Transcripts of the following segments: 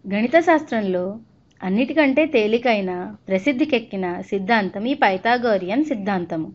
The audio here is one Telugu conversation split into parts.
గణిత శాస్త్రంలో అన్నిటికంటే తేలికైన ప్రసిద్ధికెక్కిన సిద్ధాంతం ఈ పైథాగోరియన్ సిద్ధాంతము.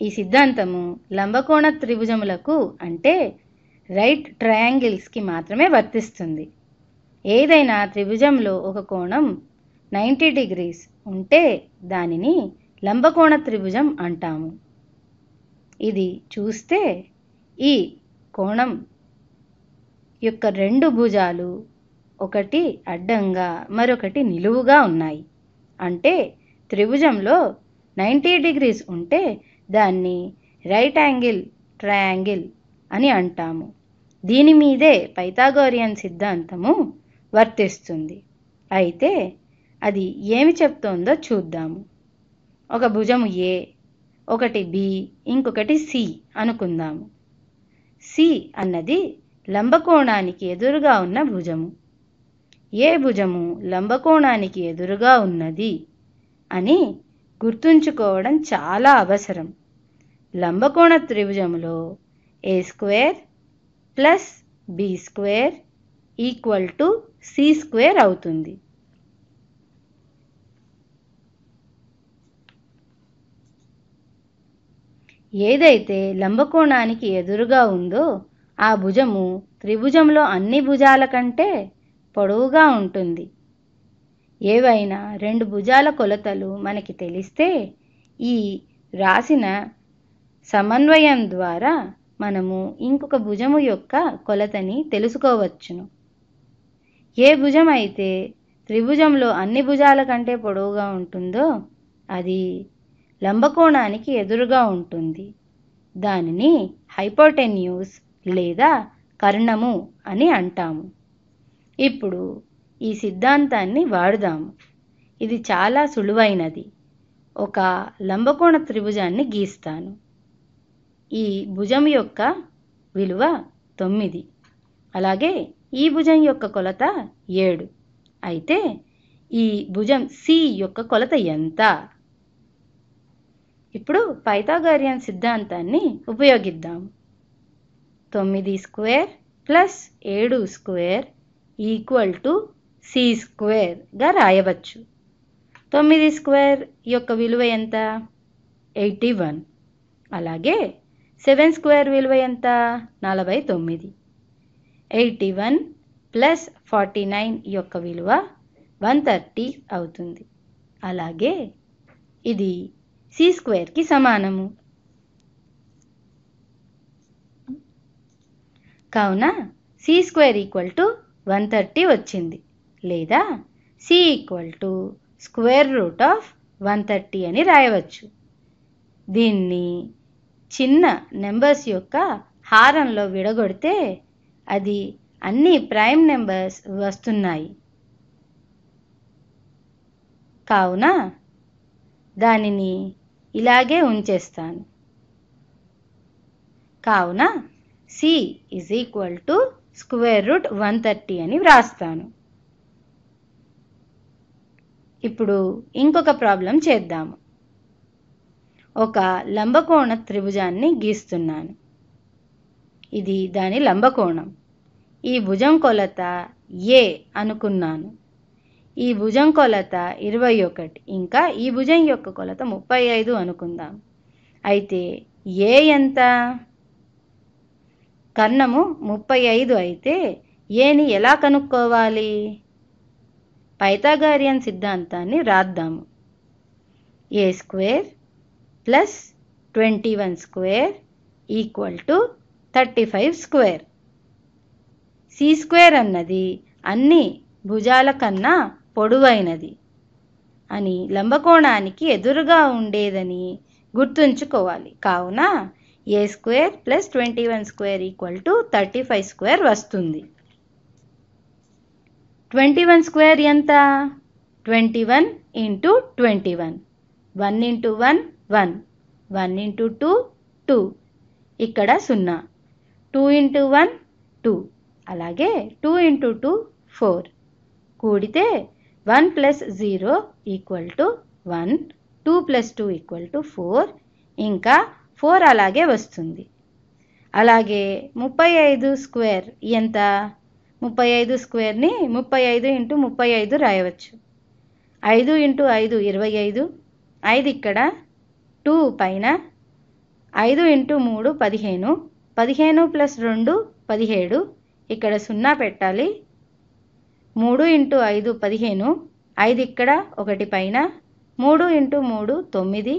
ఈ సిద్ధాంతము లంబకోణ త్రిభుజములకు అంటే రైట్ ట్రయాంగిల్స్కి మాత్రమే వర్తిస్తుంది. ఏదైనా త్రిభుజంలో ఒక కోణం 90 degrees ఉంటే దానిని లంబకోణ త్రిభుజం అంటాము. ఇది చూస్తే ఈ కోణం యొక్క రెండు భుజాలు ఒకటి అడ్డంగా మరొకటి నిలువుగా ఉన్నాయి. అంటే త్రిభుజంలో 90 degrees ఉంటే దాన్ని రైట్ యాంగిల్ ట్రయాంగిల్ అని అంటాము. దీని మీదే పైథాగోరియన్ సిద్ధాంతము వర్తిస్తుంది. అయితే అది ఏమి చెప్తోందో చూద్దాము. ఒక భుజము ఏ, ఒకటి బి, ఇంకొకటి సి అనుకుందాము. సి అన్నది లంబకోణానికి ఎదురుగా ఉన్న భుజము. ఏ భుజము లంబకోణానికి ఎదురుగా ఉన్నది అని గుర్తుంచుకోవడం చాలా అవసరం. లంబకోణ త్రిభుజములో a² plus b² equal to c² అవుతుంది. ఏదైతే లంబకోణానికి ఎదురుగా ఉందో ఆ భుజము త్రిభుజంలో అన్ని భుజాల కంటే పొడవుగా ఉంటుంది. ఏవైనా రెండు భుజాల కొలతలు మనకి తెలిస్తే ఈ రాసిన సమన్వయం ద్వారా మనము ఇంకొక భుజము యొక్క కొలతని తెలుసుకోవచ్చును. ఏ భుజం అయితే త్రిభుజంలో అన్ని భుజాల కంటే పొడవుగా ఉంటుందో అది లంబకోణానికి ఎదురుగా ఉంటుంది. దానిని హైపోటెన్యూస్ లేదా కర్ణము అని అంటాము. ఇప్పుడు ఈ సిద్ధాంతాన్ని వాడుదాము. ఇది చాలా సులువైనది. ఒక లంబకోణ త్రిభుజాన్ని గీస్తాను. ఈ భుజం యొక్క విలువ 9, అలాగే ఈ భుజం యొక్క కొలత 7. అయితే ఈ భుజం సి యొక్క కొలత ఎంత? ఇప్పుడు పైథాగోరియన్ సిద్ధాంతాన్ని ఉపయోగిద్దాము. 9² ప్లస్ 7² ఈక్వల్ టు c²గా రాయవచ్చు. 9² యొక్క విలువ ఎంత? 81. అలాగే 7² విలువ ఎంత? 49. 81 ప్లస్ 49 యొక్క విలువ 130 అవుతుంది. అలాగే ఇది c²కి సమానము. కావున c² ఈక్వల్ టు 130 వచ్చింది. లేదా c ఈక్వల్ టు √130 అని రాయవచ్చు. దీన్ని చిన్న నెంబర్స్ యొక్క హారంలో విడగొడితే అది అన్ని ప్రైమ్ నెంబర్స్ వస్తున్నాయి. కావున దానిని ఇలాగే ఉంచేస్తాను. కావున c ఈజ్ ఈక్వల్ టు √130 అని వ్రాస్తాను. ఇప్పుడు ఇంకొక ప్రాబ్లం చేద్దాము. ఒక లంబకోణ త్రిభుజాన్ని గీస్తున్నాను. ఇది దాని లంబకోణం. ఈ భుజం కొలత a అనుకున్నాను. ఈ భుజం కొలత 21, ఇంకా ఈ భుజం యొక్క కొలత 35 అనుకుందాం. అయితే a ఎంత? కర్ణము 35 అయితే ఏని ఎలా కనుక్కోవాలి? పైథాగోరియన్ సిద్ధాంతాన్ని రాద్దాము. a² plus 21² equal to 35². c² అన్నది అన్ని భుజాల కన్నా పొడవైనది అని లంబకోణానికి ఎదురుగా ఉండేదని గుర్తుంచుకోవాలి. కావున a² ప్లస్ 21² ఈక్వల్ టు 35² వస్తుంది. 21² ఎంత? 21 ఇంటూ 21. 1 ఇంటూ 1 1, 1 ఇంటూ 2 2, ఇక్కడ 0. 2 ఇంటూ 1 2, అలాగే 2 ఇంటూ 2 4. కూడితే 1 plus 0 equal to 1, 2 plus 2 equal to 4, ఇంకా 4 అలాగే వస్తుంది. అలాగే 35² ఎంత? 35 స్క్వేర్ని 35 ఇంటూ 35 రాయవచ్చు. 5 ఇంటూ 5 25, 5 ఇక్కడ, 2 పైన, 5 ఇంటూ 3 15, 15 ప్లస్ 2 17, ఇక్కడ 0 పెట్టాలి. 3 ఇంటూ 5 15, 5 ఇక్కడ, 1 పైన, 3 ఇంటూ 3 9,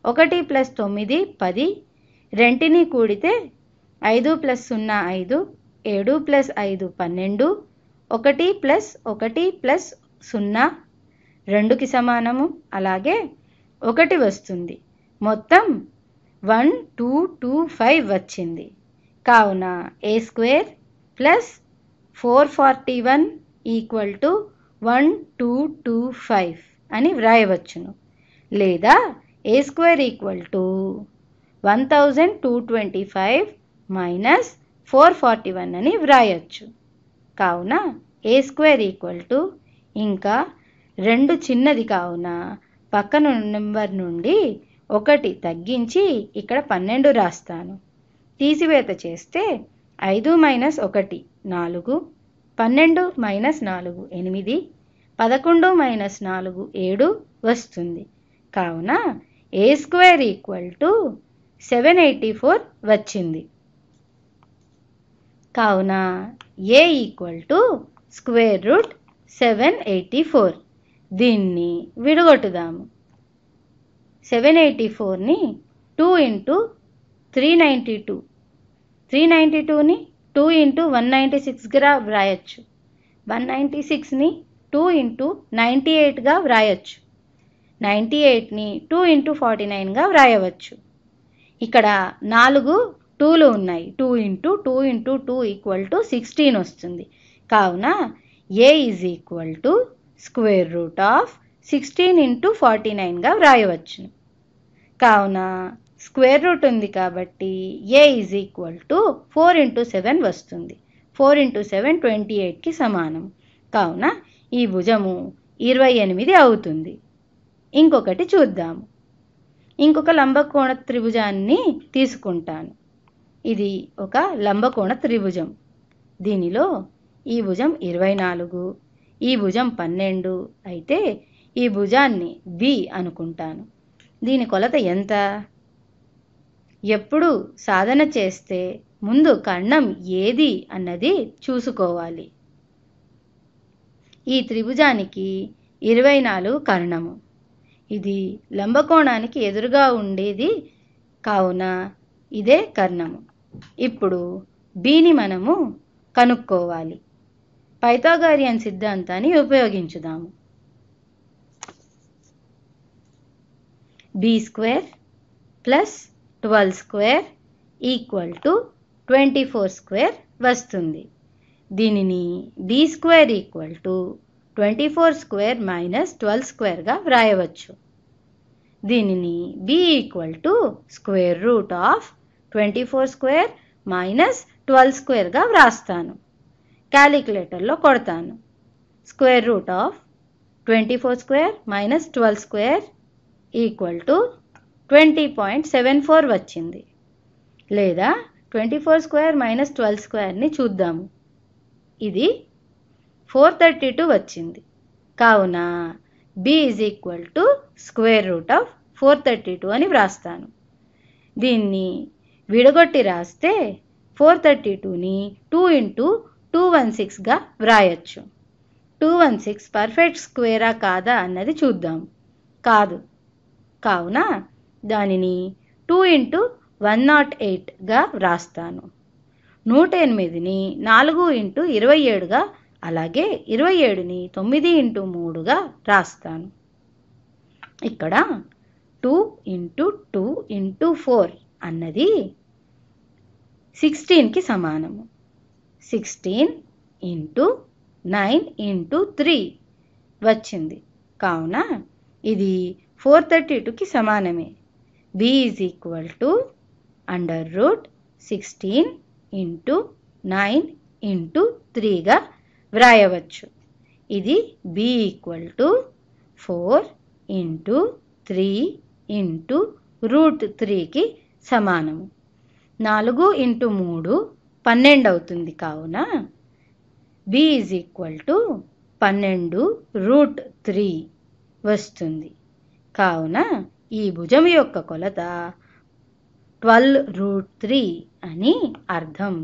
1 ప్లస్ 9 10, రెంటిని కూడితే 5 ప్లస్ 0 5, 7 ప్లస్ 5 12, 1 ప్లస్ 1 ప్లస్ 0 2కి సమానము. అలాగే 1 వస్తుంది. మొత్తం 1225 వచ్చింది. కావున ఏ స్క్వేర్ ప్లస్ 441 ఈక్వల్ టు 1225 అని వ్రాయవచ్చును. లేదా ఏ స్క్వేర్ ఈక్వల్ టు 1225 మైనస్ 441 అని వ్రాయచ్చు. కావున ఏ స్క్వేర్ ఈక్వల్ టు, ఇంకా 2 చిన్నది కావున పక్కన నెంబర్ నుండి 1 తగ్గించి ఇక్కడ 12 రాస్తాను. తీసివేత చేస్తే 5 మైనస్ 1 4, 12 మైనస్ 4 8, 11 మైనస్ 4 7 వస్తుంది. కావున ఏ స్క్వేర్ ఈక్వల్ టు 784 వచ్చింది. కావున ఏ ఈక్వల్ టు స్క్వేర్ రూట్ 784. దీన్ని విడగొట్టుదాము. 784ని 2 ఇంటూ 392, 392ని 2 ఇంటూ 196గా వ్రాయచ్చు. 196ని 2 ఇంటూ 98గా వ్రాయచ్చు. 98ని 2 ఇంటూ 49గా వ్రాయవచ్చు. ఇక్కడ 4 2లు ఉన్నాయి. 2 ఇంటూ 2 ఇంటూ 2 ఈక్వల్ టు 16 వస్తుంది. కావున a is equal to square root of 16 into 49గా వ్రాయవచ్చు. కావున స్క్వేర్ రూట్ ఉంది కాబట్టి a is equal to 4 into 7 వస్తుంది. 4 ఇంటూ 7 28కి సమానం. కావున ఈ భుజము 28 అవుతుంది. ఇంకొకటి చూద్దాము. ఇంకొక లంబకోణ త్రిభుజాన్ని తీసుకుంటాను. ఇది ఒక లంబకోణ త్రిభుజం. దీనిలో ఈ భుజం 24, ఈ భుజం 12 అయితే ఈ భుజాన్ని బి అనుకుంటాను. దీని కొలత ఎంత? ఎప్పుడు సాధన చేస్తే ముందు కర్ణం ఏది అన్నది చూసుకోవాలి. ఈ త్రిభుజానికి 24 కర్ణము. ఇది లంబకోణానికి ఎదురుగా ఉండేది కావున ఇదే కర్ణము. ఇప్పుడు బిని మనము కనుక్కోవాలి. పైథాగోరియన్ సిద్ధాంతాన్ని ఉపయోగించుదాము. B square plus 12 square equal to 24 square వస్తుంది. దీనిని B square equal to 24 square minus 12 స్క్వేర్గా వ్రాయవచ్చు. దీనిని B equal to square root of 24 square minus 12 స్క్వేర్గా వ్రాస్తాను. క్యాలిక్యులేటర్లో కొడతాను. Square root of 24 square minus 12 square equal to 20.74 వచ్చింది. లేదా 24 స్క్వేర్ మైనస్ 12 స్క్వేర్ని చూద్దాము. ఇది 432 వచ్చింది. కావున B is equal to square root of 432 అని వ్రాస్తాను. దీన్ని విడగొట్టి రాస్తే 432ని 2 ఇంటూ 216గా వ్రాయచ్చు. 216 పర్ఫెక్ట్ స్క్వేరా కాదా అన్నది చూద్దాం. కాదు. కావున దానిని 2 ఇంటూ 108గా వ్రాస్తాను. 108ని 4 ఇంటూ 27గా, అలాగే 27ని 9 ఇంటూ 3గా రాస్తాను. ఇక్కడ 2 ఇంటూ 2 ఇంటూ 4 అన్నది 16కి సమానము. 16 ఇంటూ 9 ఇంటూ 3 వచ్చింది. కావున ఇది 432కి సమానమే. B is equal to under root 16 into 9 into 3గా వ్రాయవచ్చు. ఇది B equal to 4 into 3 into root 3కి సమానము. 4 ఇంటూ 3 12 అవుతుంది. కావున b ఈజ్ ఈక్వల్ టు 12√3 వస్తుంది. కావున ఈ భుజం యొక్క కొలత 12√3 అని అర్థం.